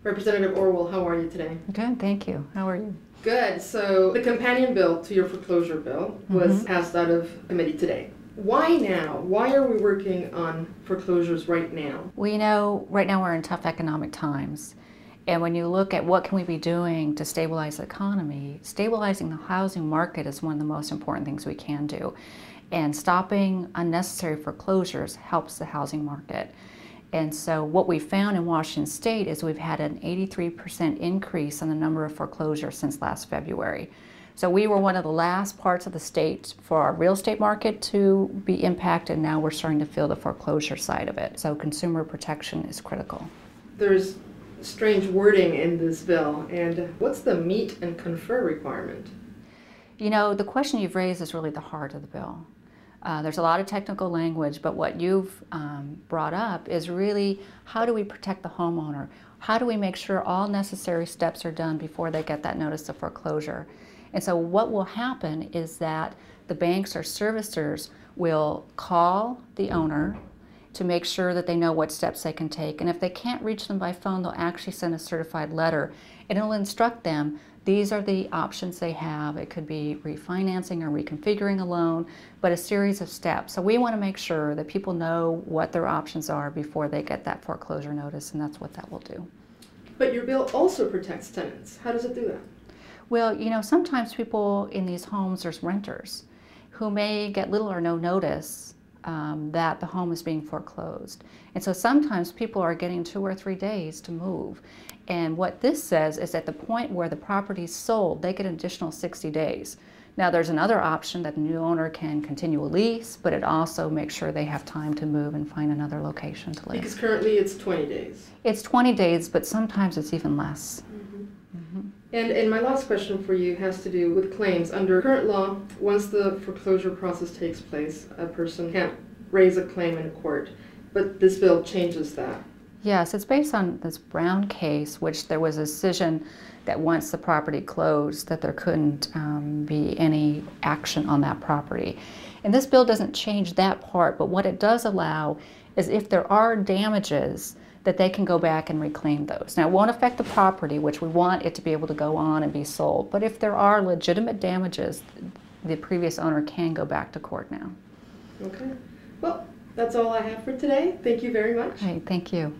Representative Orwall, how are you today? Good, thank you. How are you? Good. So the companion bill to your foreclosure bill was passed out of committee today. Why now? Why are we working on foreclosures right now? We know right now we're in tough economic times. And when you look at what can we be doing to stabilize the economy, stabilizing the housing market is one of the most important things we can do. And stopping unnecessary foreclosures helps the housing market. And so what we found in Washington State is we've had an 83% increase in the number of foreclosures since last February. So we were one of the last parts of the state for our real estate market to be impacted. Now we're starting to feel the foreclosure side of it. So consumer protection is critical. There's strange wording in this bill, and what's the meet and confer requirement? You know, the question you've raised is really the heart of the bill. There's a lot of technical language, but what you've brought up is really how do we protect the homeowner? How do we make sure all necessary steps are done before they get that notice of foreclosure? And so what will happen is that the banks or servicers will call the owner to make sure that they know what steps they can take. And if they can't reach them by phone, they'll actually send a certified letter, and it'll instruct them these are the options they have. It could be refinancing or reconfiguring a loan, but a series of steps. So we want to make sure that people know what their options are before they get that foreclosure notice, and that's what that will do. But your bill also protects tenants. How does it do that? Well, you know, sometimes people in these homes, there's renters who may get little or no notice that the home is being foreclosed. And so sometimes people are getting 2 or 3 days to move. And what this says is at the point where the property is sold, they get an additional 60 days. Now there's another option that the new owner can continue a lease, but it also makes sure they have time to move and find another location to live. Because currently it's 20 days. It's 20 days, but sometimes it's even less. And my last question for you has to do with claims. Under current law, once the foreclosure process takes place, a person can't raise a claim in court, but this bill changes that. Yes, it's based on this Brown case, which there was a decision that once the property closed that there couldn't be any action on that property. And this bill doesn't change that part, but what it does allow is if there are damages that they can go back and reclaim those. Now, it won't affect the property, which we want it to be able to go on and be sold, but if there are legitimate damages, the previous owner can go back to court now. Okay. Well, that's all I have for today. Thank you very much. Hey, thank you.